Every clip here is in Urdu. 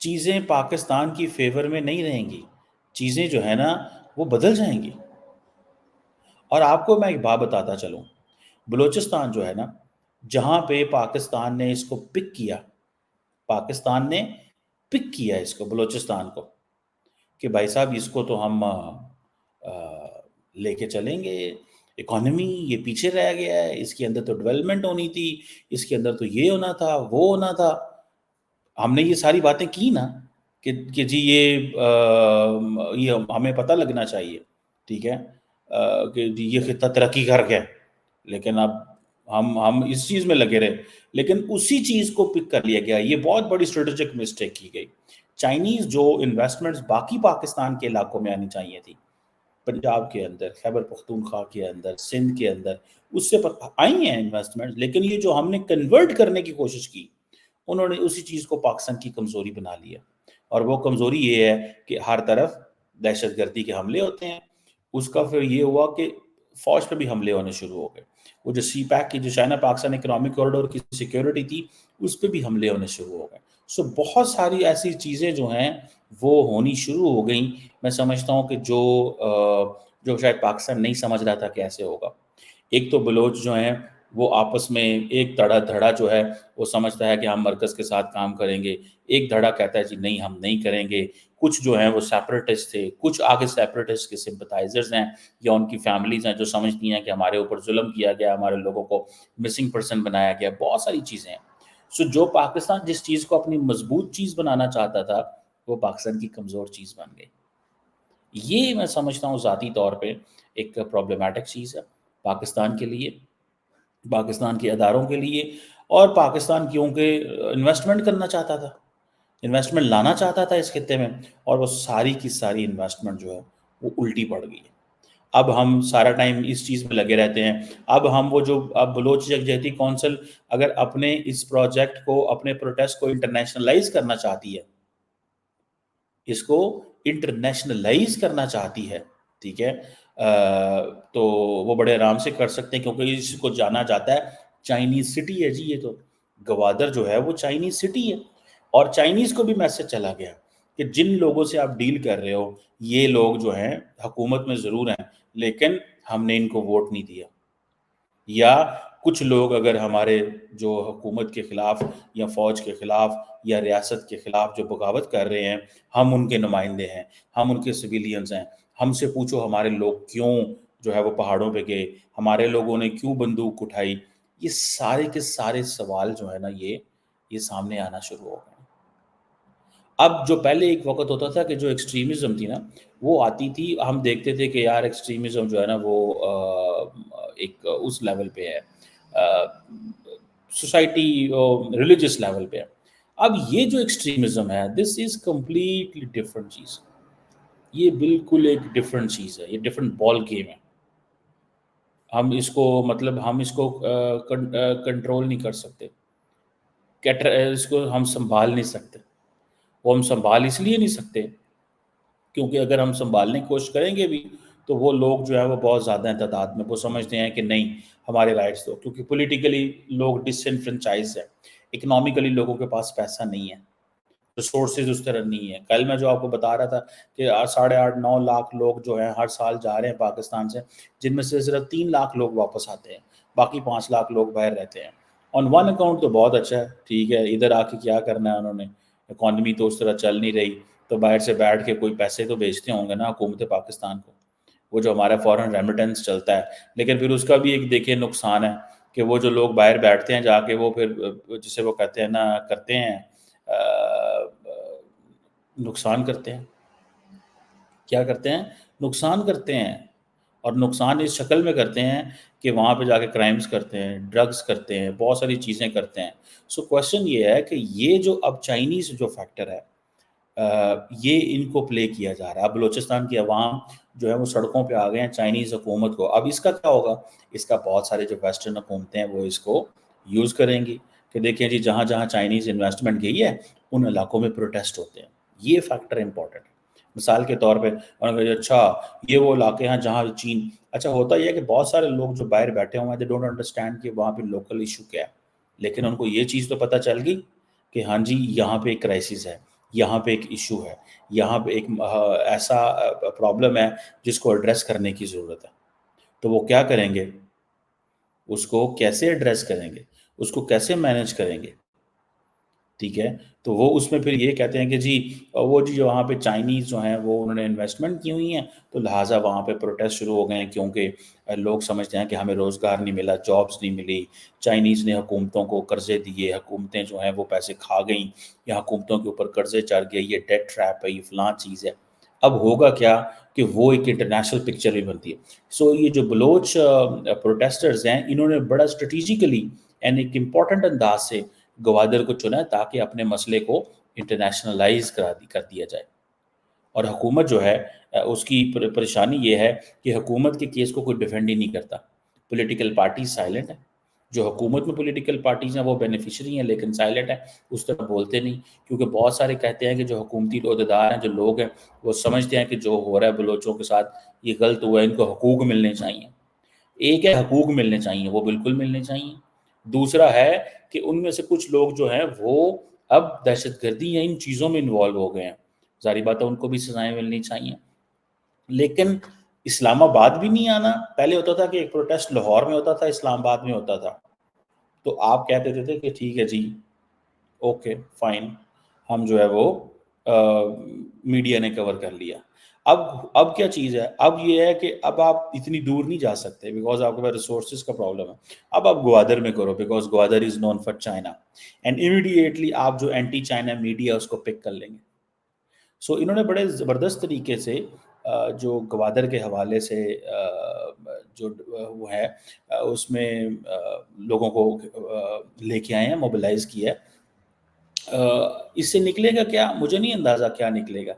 چیزیں پاکستان کی فیور میں نہیں رہیں گی، چیزیں جو ہے نا وہ بدل جائیں گی۔ اور آپ کو میں ایک بات بتاتا چلوں، بلوچستان جو ہے نا، جہاں پہ پاکستان نے اس کو پک کیا، پاکستان نے پک کیا اس کو، بلوچستان کو، کہ بھائی صاحب اس کو تو ہم لے کے چلیں گے، اکانومی یہ پیچھے رہ گیا ہے، اس کے اندر تو ڈیولپمنٹ ہونی تھی، اس کے اندر تو یہ ہونا تھا، وہ ہونا تھا۔ ہم نے یہ ساری باتیں کی نا کہ جی یہ ہمیں پتہ لگنا چاہیے، ٹھیک ہے، کہ جی یہ خطہ ترقی کر گیا، لیکن اب ہم اس چیز میں لگے رہے، لیکن اسی چیز کو پک کر لیا گیا۔ یہ بہت بڑی اسٹریٹجک مسٹیک کی گئی۔ چائنیز جو انویسٹمنٹس باقی پاکستان کے علاقوں میں آنی چاہیے تھی، پنجاب کے اندر، خیبر پختونخوا کے اندر، سندھ کے اندر، اس سے آئی ہیں انویسٹمنٹ، لیکن یہ جو ہم نے کنورٹ کرنے کی کوشش کی، انہوں نے اسی چیز کو پاکستان کی کمزوری بنا لیا۔ اور وہ کمزوری یہ ہے کہ ہر طرف دہشت گردی کے حملے ہوتے ہیں۔ اس کا پھر یہ ہوا کہ فوج پہ بھی حملے ہونے شروع ہو گئے۔ وہ جو سی پیک کی جو چائنا پاکستان اکنامک کوریڈور کی سیکیورٹی تھی، اس پہ بھی حملے ہونے شروع ہو گئے۔ سو بہت ساری ایسی چیزیں جو ہیں وہ ہونی شروع ہو گئیں۔ میں سمجھتا ہوں کہ جو شاید پاکستان نہیں سمجھ رہا تھا کیسے ہوگا۔ ایک تو بلوچ جو ہیں وہ آپس میں ایک دھڑا جو ہے وہ سمجھتا ہے کہ ہم مرکز کے ساتھ کام کریں گے، ایک دھڑا کہتا ہے جی نہیں ہم نہیں کریں گے۔ کچھ جو ہیں وہ سیپریٹسٹ تھے، کچھ آگے سیپریٹسٹ کے سمپتائزرز ہیں یا ان کی فیملیز ہیں جو سمجھتی ہیں کہ ہمارے اوپر ظلم کیا گیا، ہمارے لوگوں کو مسنگ پرسن بنایا گیا، بہت ساری چیزیں ہیں۔ سو جو پاکستان جس چیز کو اپنی مضبوط چیز بنانا چاہتا تھا، وہ پاکستان کی کمزور چیز بن گئی۔ یہ میں سمجھتا ہوں ذاتی طور پہ ایک پرابلمٹک چیز ہے پاکستان کے لیے، پاکستان کے اداروں کے لیے، اور پاکستان کیونکہ انویسٹمنٹ کرنا چاہتا تھا، انویسٹمنٹ لانا چاہتا تھا اس خطے میں، اور وہ ساری کی ساری انویسٹمنٹ جو ہے وہ الٹی پڑ گئی ہے۔ اب ہم سارا ٹائم اس چیز میں لگے رہتے ہیں۔ اب ہم وہ جو اب بلوچ یکجہتی کونسل اگر اپنے اس پروجیکٹ کو، اپنے پروٹیسٹ کو انٹرنیشنلائز کرنا چاہتی ہے، اس کو انٹرنیشنلائز کرنا چاہتی ہے، ٹھیک ہے، تو وہ بڑے آرام سے کر سکتے ہیں، کیونکہ اس کو جانا جاتا ہے چائنیز سٹی ہے جی۔ یہ تو گوادر جو ہے وہ چائنیز سٹی ہے، اور چائنیز کو بھی میسج چلا گیا کہ جن لوگوں سے آپ ڈیل کر رہے ہو یہ لوگ جو ہیں حکومت میں ضرور ہیں، لیکن ہم نے ان کو ووٹ نہیں دیا، یا کچھ لوگ اگر ہمارے جو حکومت کے خلاف یا فوج کے خلاف یا ریاست کے خلاف جو بغاوت کر رہے ہیں، ہم ان کے نمائندے ہیں، ہم ان کے سویلینز ہیں، ہم سے پوچھو ہمارے لوگ کیوں جو ہے وہ پہاڑوں پہ گئے، ہمارے لوگوں نے کیوں بندوق اٹھائی۔ یہ سارے کے سارے سوال جو ہے نا یہ سامنے آنا شروع ہو گئے۔ اب جو پہلے ایک وقت ہوتا تھا کہ جو ایکسٹریمزم تھی نا وہ آتی تھی، ہم دیکھتے تھے کہ یار ایکسٹریمزم جو ہے نا وہ ایک اس لیول پہ ہے، سوسائٹی ریلیجس لیول پہ ہے۔ اب یہ جو ایکسٹریمزم ہے، دس از کمپلیٹلی ڈفرنٹ چیز، یہ بالکل ایک ڈفرنٹ چیز ہے، یہ ڈفرنٹ بال گیم ہے۔ ہم اس کو کنٹرول نہیں کر سکتے، اس کو ہم سنبھال نہیں سکتے۔ وہ ہم سنبھال اس لیے نہیں سکتے کیونکہ اگر ہم سنبھالنے کی کوشش کریں گے بھی تو وہ لوگ جو ہے وہ بہت زیادہ ہیں تعداد میں، وہ سمجھتے ہیں کہ نہیں ہمارے رائٹس دو، کیونکہ پولیٹیکلی لوگ ڈس انفرنچائز ہیں، اکنامیکلی لوگوں کے پاس پیسہ نہیں ہے، ریسورسز اس طرح نہیں ہے۔ کل میں جو آپ کو بتا رہا تھا کہ 8.5-9 لاکھ لوگ جو ہیں ہر سال جا رہے ہیں پاکستان سے، جن میں سے صرف 3 لاکھ لوگ واپس آتے ہیں، باقی 5 لاکھ لوگ باہر رہتے ہیں۔ آن ون اکاؤنٹ تو بہت اچھا ہے، ٹھیک ہے، ادھر آ کے کیا کرنا ہے انہوں نے، اکانومی تو اس طرح چل نہیں رہی، تو باہر سے بیٹھ کے کوئی پیسے تو بھیجتے ہوں گے نا حکومت پاکستان کو، وہ جو ہمارا فورن ریمیٹنس چلتا ہے۔ لیکن پھر اس کا بھی ایک دیکھیں نقصان ہے کہ وہ جو لوگ باہر بیٹھتے ہیں جا کے، وہ پھر جسے وہ کہتے ہیں نا کرتے ہیں نقصان کرتے ہیں، کیا کرتے ہیں، نقصان کرتے ہیں، اور نقصان اس شکل میں کرتے ہیں کہ وہاں پہ جا کے کرائمز کرتے ہیں، ڈرگز کرتے ہیں، بہت ساری چیزیں کرتے ہیں۔ سو کویشچن یہ ہے کہ یہ جو اب چائنیز جو فیکٹر ہے، یہ ان کو پلے کیا جا رہا ہے۔ اب بلوچستان کی عوام جو ہے وہ سڑکوں پہ آ گئے ہیں چائنیز حکومت کو، اب اس کا کیا ہوگا، اس کا بہت سارے جو ویسٹرن حکومتیں ہیں وہ اس کو یوز کریں گی کہ دیکھیں جی جہاں جہاں چائنیز انویسٹمنٹ گئی ہے ان علاقوں میں پروٹیسٹ ہوتے ہیں۔ یہ فیکٹر امپورٹنٹ ہے۔ مثال کے طور پہ اچھا یہ وہ علاقے ہیں جہاں چین، اچھا ہوتا یہ ہے کہ بہت سارے لوگ جو باہر بیٹھے ہوئے ہیں، دے ڈونٹ انڈرسٹینڈ کہ وہاں پہ لوکل ایشو کیا ہے، لیکن ان کو یہ چیز تو پتہ چل گئی کہ ہاں جی یہاں پہ ایک کرائسس ہے، یہاں پہ ایک ایشو ہے، یہاں پہ ایک ایسا پرابلم ہے جس کو ایڈریس کرنے کی ضرورت ہے. تو وہ کیا کریں گے؟ اس کو کیسے ایڈریس کریں گے؟ اس کو کیسے مینیج کریں گے؟ ٹھیک ہے. تو وہ اس میں پھر یہ کہتے ہیں کہ جی وہ جی وہاں پہ چائنیز جو ہیں وہ انہوں نے انویسٹمنٹ کی ہوئی ہیں، تو لہٰذا وہاں پہ پروٹیسٹ شروع ہو گئے ہیں، کیونکہ لوگ سمجھتے ہیں کہ ہمیں روزگار نہیں ملا، جابس نہیں ملی، چائنیز نے حکومتوں کو قرضے دیے، حکومتیں جو ہیں وہ پیسے کھا گئیں، یا حکومتوں کے اوپر قرضے چڑھ گئے، یہ ڈیٹ ٹریپ ہے، یہ فلاں چیز ہے. اب ہوگا کیا کہ وہ ایک انٹرنیشنل پکچر بھی بنتی ہے. سو یہ جو بلوچ پروٹیسٹرز ہیں، انہوں نے بڑا اسٹریٹجیکلی اینڈ ایک امپورٹنٹ انداز سے گوادر کو چنا ہے تاکہ اپنے مسئلے کو انٹرنیشنلائز کر دیا جائے. اور حکومت جو ہے اس کی پریشانی یہ ہے کہ حکومت کے کیس کو کوئی ڈیفینڈ ہی نہیں کرتا. پولیٹیکل پارٹیز سائلنٹ ہیں، جو حکومت میں پولیٹیکل پارٹیز ہیں وہ بینیفیشری ہیں لیکن سائلنٹ ہیں، اس طرح بولتے نہیں، کیونکہ بہت سارے کہتے ہیں کہ جو حکومتی عہدیدار ہیں، جو لوگ ہیں، وہ سمجھتے ہیں کہ جو ہو رہا ہے بلوچوں کے ساتھ یہ غلط ہوا ہے، ان کو حقوق ملنے چاہیے. ایک ہے حقوق ملنے چاہیے، وہ بالکل ملنے چاہیے. دوسرا ہے کہ ان میں سے کچھ لوگ جو ہیں وہ اب دہشت گردی یا ان چیزوں میں انوالو ہو گئے ہیں، ظاہری بات ہے ان کو بھی سزائیں ملنی چاہیے. لیکن اسلام آباد بھی نہیں آنا. پہلے ہوتا تھا کہ ایک پروٹیسٹ لاہور میں ہوتا تھا، اسلام آباد میں ہوتا تھا، تو آپ کہہ دیتے تھے کہ ٹھیک ہے جی، اوکے فائن، ہم جو ہے وہ میڈیا نے کور کر لیا. اب کیا چیز ہے؟ اب یہ ہے کہ اب آپ اتنی دور نہیں جا سکتے بیکاز آپ کے پاس ریسورسز کا پرابلم ہے. اب آپ گوادر میں کرو because Gwadar is known for China, and immediately آپ جو اینٹی چائنا میڈیا اس کو پک کر لیں گے. سو انہوں نے بڑے زبردست طریقے سے جو گوادر کے حوالے سے جو وہ ہے اس میں لوگوں کو لے کے آئے ہیں، موبلائز کیا ہے. اس سے نکلے گا کیا؟ مجھے نہیں اندازہ کیا نکلے گا.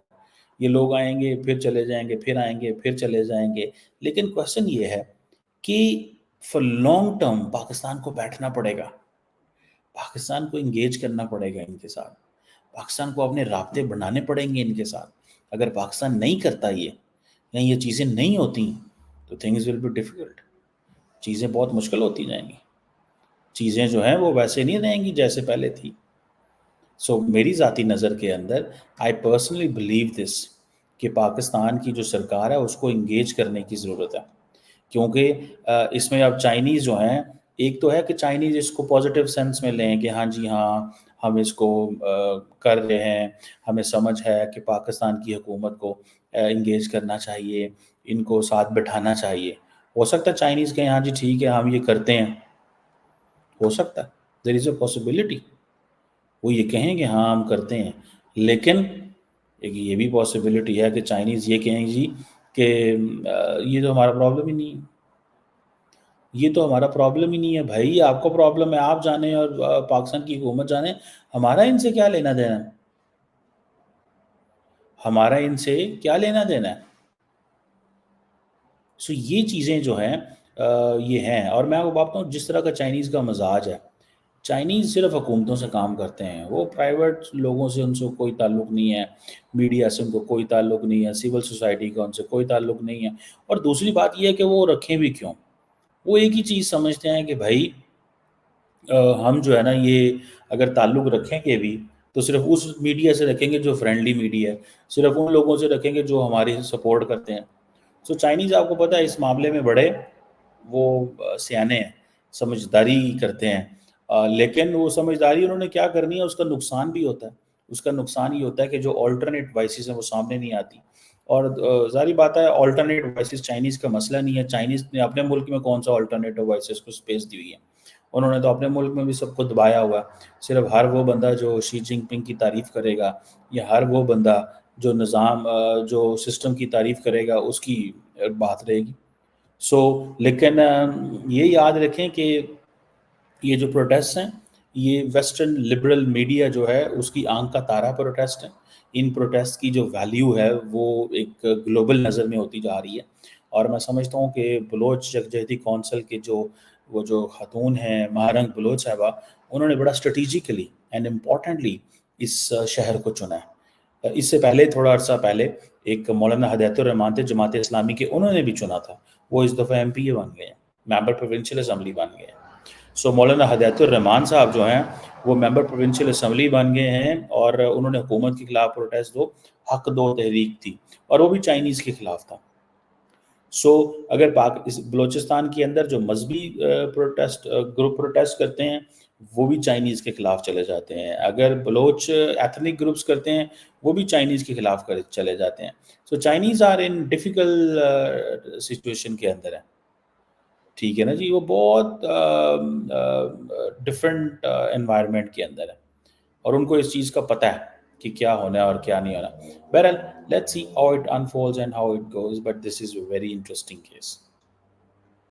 یہ لوگ آئیں گے پھر چلے جائیں گے، پھر آئیں گے پھر چلے جائیں گے. لیکن کوشچن یہ ہے کہ فار لانگ ٹرم پاکستان کو بیٹھنا پڑے گا، پاکستان کو انگیج کرنا پڑے گا ان کے ساتھ، پاکستان کو اپنے رابطے بڑھانے پڑیں گے ان کے ساتھ. اگر پاکستان نہیں کرتا یا یہ چیزیں نہیں ہوتی تو تھنگز ول بی ڈیفیکلٹ. چیزیں بہت مشکل ہوتی جائیں گی، چیزیں جو ہیں وہ ویسے نہیں رہیں گی جیسے پہلے تھی. سو میری ذاتی نظر کے اندر آئی پرسنلی بلیو دس کہ پاکستان کی جو سرکار ہے اس کو انگیج کرنے کی ضرورت ہے. کیونکہ اس میں اب چائنیز جو ہیں، ایک تو ہے کہ چائنیز اس کو پازیٹیو سینس میں لیں کہ ہاں جی ہاں ہم اس کو کر رہے ہیں، ہمیں سمجھ ہے کہ پاکستان کی حکومت کو انگیج کرنا چاہیے، ان کو ساتھ بٹھانا چاہیے. ہو سکتا ہے چائنیز کہیں ہاں جی ٹھیک ہے ہم یہ کرتے ہیں، ہو سکتا ہے، دیر از اے پاسبلٹی وہ یہ کہیں کہ ہاں ہم کرتے ہیں. لیکن ایک یہ بھی پاسبلٹی ہے کہ چائنیز یہ کہیں جی کہ یہ تو ہمارا پرابلم ہی نہیں ہے، یہ تو ہمارا پرابلم ہی نہیں ہے. بھائی آپ کو پرابلم ہے، آپ جانیں اور پاکستان کی حکومت جانے، ہمارا ان سے کیا لینا دینا ہے؟ ہمارا ان سے کیا لینا دینا ہے؟ سو یہ چیزیں جو ہیں یہ ہیں. اور میں آپ کو بات ہوں جس طرح کا چائنیز کا مزاج ہے، چائنیز صرف حکومتوں سے کام کرتے ہیں، وہ پرائیویٹ لوگوں سے ان سے کوئی تعلق نہیں ہے، میڈیا سے ان کو کوئی تعلق نہیں ہے، سول سوسائٹی کا ان سے کوئی تعلق نہیں ہے. اور دوسری بات یہ ہے کہ وہ رکھیں بھی کیوں؟ وہ ایک ہی چیز سمجھتے ہیں کہ بھائی ہم جو ہے نا یہ اگر تعلق رکھیں گے بھی تو صرف اس میڈیا سے رکھیں گے جو فرینڈلی میڈیا ہے، صرف ان لوگوں سے رکھیں گے جو ہماری سپورٹ کرتے ہیں. سو چائنیز آپ کو پتہ ہے اس معاملے میں بڑے وہ سیانے ہیں، سمجھداری کرتے ہیں. لیکن وہ سمجھداری انہوں نے کیا کرنی ہے، اس کا نقصان بھی ہوتا ہے. اس کا نقصان یہ ہوتا ہے کہ جو آلٹرنیٹ وائسز ہیں وہ سامنے نہیں آتی. اور ظاہری بات ہے آلٹرنیٹ وائسز چائنیز کا مسئلہ نہیں ہے. چائنیز نے اپنے ملک میں کون سا آلٹرنیٹو وائسز کو اسپیس دی ہوئی ہے؟ انہوں نے تو اپنے ملک میں بھی سب کو دبایا ہوا ہے. صرف ہر وہ بندہ جو شی جن پنگ کی تعریف کرے گا، یا ہر وہ بندہ جو نظام جو سسٹم کی تعریف کرے گا اس کی بات رہے گی. سو لیکن یہ یاد رکھیں کہ یہ جو پروٹیسٹ ہیں یہ ویسٹرن لبرل میڈیا جو ہے اس کی آنکھ کا تارا پروٹیسٹ ہے. ان پروٹیسٹ کی جو ویلیو ہے وہ ایک گلوبل نظر میں ہوتی جا رہی ہے. اور میں سمجھتا ہوں کہ بلوچ یکجہتی کونسل کے وہ جو خاتون ہیں مہارنگ بلوچ صاحبہ، انہوں نے بڑا اسٹریٹجیکلی اینڈ امپورٹنٹلی اس شہر کو چنا ہے. اس سے پہلے تھوڑا عرصہ پہلے ایک مولانا ہدایت الرحمان تھے جماعت اسلامی کے، انہوں نے بھی چنا تھا. وہ اس دفعہ ایم پی اے بن گئے ہیں، ممبر پروونشل اسمبلی بن گئے ہیں. سو مولانا ہدایت الرحمان صاحب جو ہیں وہ ممبر پروونشل اسمبلی بن گئے ہیں، اور انہوں نے حکومت کے خلاف پروٹیسٹ دو، حق دو تحریک تھی، اور وہ بھی چائنیز کے خلاف تھا۔ سو اگر بلوچستان کے اندر جو مذہبی پروٹیسٹ گروپ پروٹیسٹ کرتے ہیں وہ بھی چائنیز کے خلاف چلے جاتے ہیں، اگر بلوچ ایتھنک گروپس کرتے ہیں وہ بھی چائنیز کے خلاف چلے جاتے ہیں۔ So Chinese are in difficult situation کے اندر ہے، ٹھیک ہے نا جی، وہ بہت ڈفرینٹ انوائرمنٹ کے اندر ہے، اور ان کو اس چیز کا پتہ ہے کہ کیا ہونا ہے اور کیا نہیں ہونا۔ بہرحال let's see how it unfolds and how it goes, but this is a very interesting case.